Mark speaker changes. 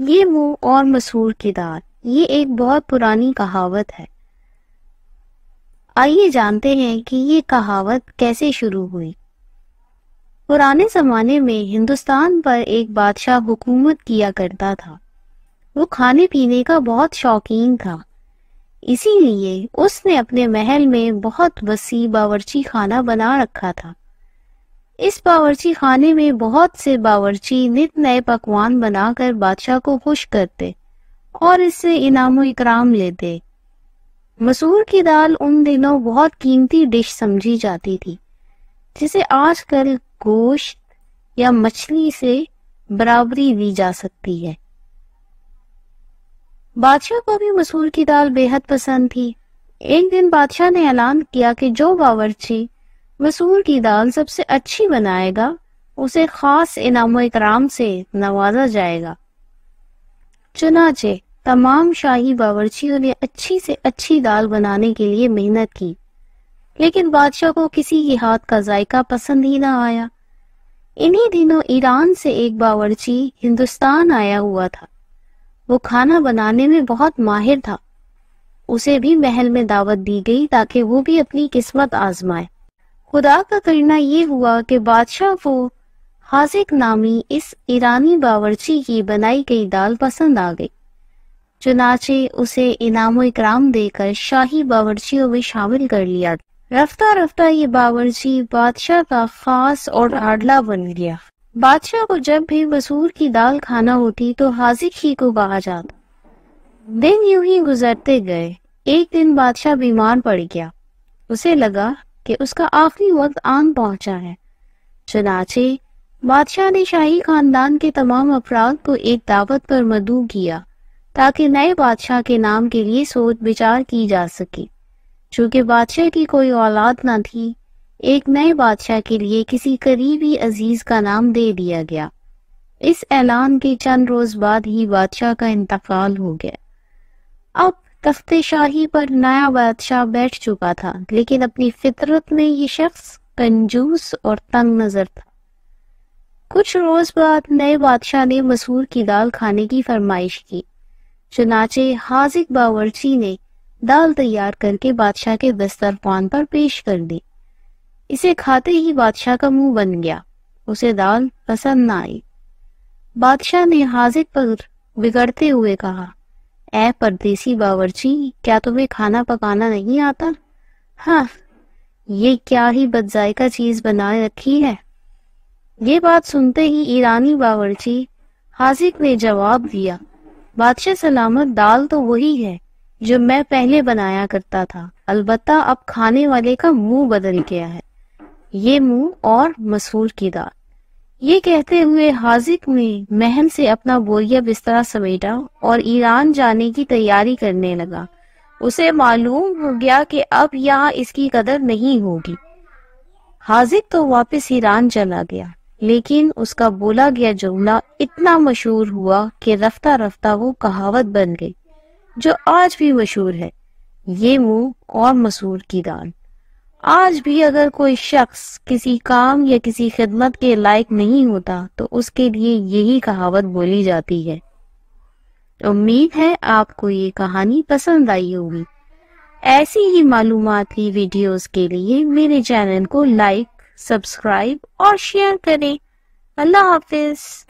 Speaker 1: یہ منہ اور مسور کی دال، یہ ایک بہت پرانی کہاوت ہے۔ آئیے جانتے ہیں کہ یہ کہاوت کیسے شروع ہوئی۔ پرانے زمانے میں ہندوستان پر ایک بادشاہ حکومت کیا کرتا تھا۔ وہ کھانے پینے کا بہت شوقین تھا، اسی لیے اس نے اپنے محل میں بہت وسیع باورچی خانہ بنا رکھا تھا۔ اس باورچی خانے میں بہت سے باورچی نت نئے پکوان بنا کر بادشاہ کو خوش کرتے اور اس سے انعام و اکرام لیتے۔ مسور کی دال ان دنوں بہت قیمتی ڈش سمجھی جاتی تھی، جسے آج کل گوشت یا مچھلی سے برابری دی جا سکتی ہے۔ بادشاہ کو بھی مسور کی دال بے حد پسند تھی۔ ایک دن بادشاہ نے اعلان کیا کہ جو باورچی مسور کی دال سب سے اچھی بنائے گا اسے خاص انعام و اکرام سے نوازا جائے گا۔ چنانچہ تمام شاہی باورچیوں نے اچھی سے اچھی دال بنانے کے لیے محنت کی، لیکن بادشاہ کو کسی کے ہاتھ کا ذائقہ پسند ہی نہ آیا۔ انہی دنوں ایران سے ایک باورچی ہندوستان آیا ہوا تھا۔ وہ کھانا بنانے میں بہت ماہر تھا۔ اسے بھی محل میں دعوت دی گئی تاکہ وہ بھی اپنی قسمت آزمائے۔ خدا کا کرنا یہ ہوا کہ بادشاہ کو حاذق نامی اس ایرانی باورچی کی بنائی گئی دال پسند آ گئی، چنانچہ اسے انعام و اکرام دے کر شاہی باورچیوں میں شامل کر لیا۔ رفتہ رفتہ یہ باورچی بادشاہ کا خاص اور لاڈلا بن گیا۔ بادشاہ کو جب بھی مسور کی دال کھانا ہوتی تو حاذق ہی کو کہا جاتا۔ دن یوں ہی گزرتے گئے۔ ایک دن بادشاہ بیمار پڑ گیا۔ اسے لگا کہ اس کا آخری وقت آن پہنچا ہے، چنانچہ بادشاہ نے شاہی خاندان کے تمام افراد کو ایک دعوت پر مدعو کیا تاکہ نئے بادشاہ کے نام کے لیے سوچ بچار کی جا سکے۔ چونکہ بادشاہ کی کوئی اولاد نہ تھی، ایک نئے بادشاہ کے لیے کسی قریبی عزیز کا نام دے دیا گیا۔ اس اعلان کے چند روز بعد ہی بادشاہ کا انتقال ہو گیا۔ اب تخت شاہی پر نیا بادشاہ بیٹھ چکا تھا، لیکن اپنی فطرت میں یہ شخص کنجوس اور تنگ نظر تھا۔ کچھ روز بعد نئے بادشاہ نے مسور کی دال کھانے کی فرمائش کی، چنانچہ حاذق باورچی نے دال تیار کر کے بادشاہ کے دسترخوان پر پیش کر دی۔ اسے کھاتے ہی بادشاہ کا منہ بن گیا، اسے دال پسند نہ آئی۔ بادشاہ نے حاذق پر بگڑتے ہوئے کہا، اے پردیسی باورچی، کیا تمہیں کھانا پکانا نہیں آتا؟ ہاں، یہ کیا ہی بد ذائقہ چیز بنا رکھی ہے۔ یہ بات سنتے ہی ایرانی باورچی حاذق نے جواب دیا، بادشاہ سلامت، دال تو وہی ہے جو میں پہلے بنایا کرتا تھا، البتہ اب کھانے والے کا منہ بدل گیا ہے، یہ منہ اور مسور کی دال۔ یہ کہتے ہوئے حاذق نے محل سے اپنا بوریا بستر سمیٹا اور ایران جانے کی تیاری کرنے لگا۔ اسے معلوم ہو گیا کہ اب یہاں اس کی قدر نہیں ہوگی۔ حاذق تو واپس ایران چلا گیا، لیکن اس کا بولا گیا جملہ اتنا مشہور ہوا کہ رفتہ رفتہ وہ کہاوت بن گئی جو آج بھی مشہور ہے، یہ منہ اور مسور کی دال۔ آج بھی اگر کوئی شخص کسی کام یا کسی خدمت کے لائق نہیں ہوتا تو اس کے لیے یہی کہاوت بولی جاتی ہے۔ امید ہے آپ کو یہ کہانی پسند آئی ہوگی۔ ایسی ہی معلوماتی ویڈیوز کے لیے میرے چینل کو لائک، سبسکرائب اور شیئر کریں۔ اللہ حافظ۔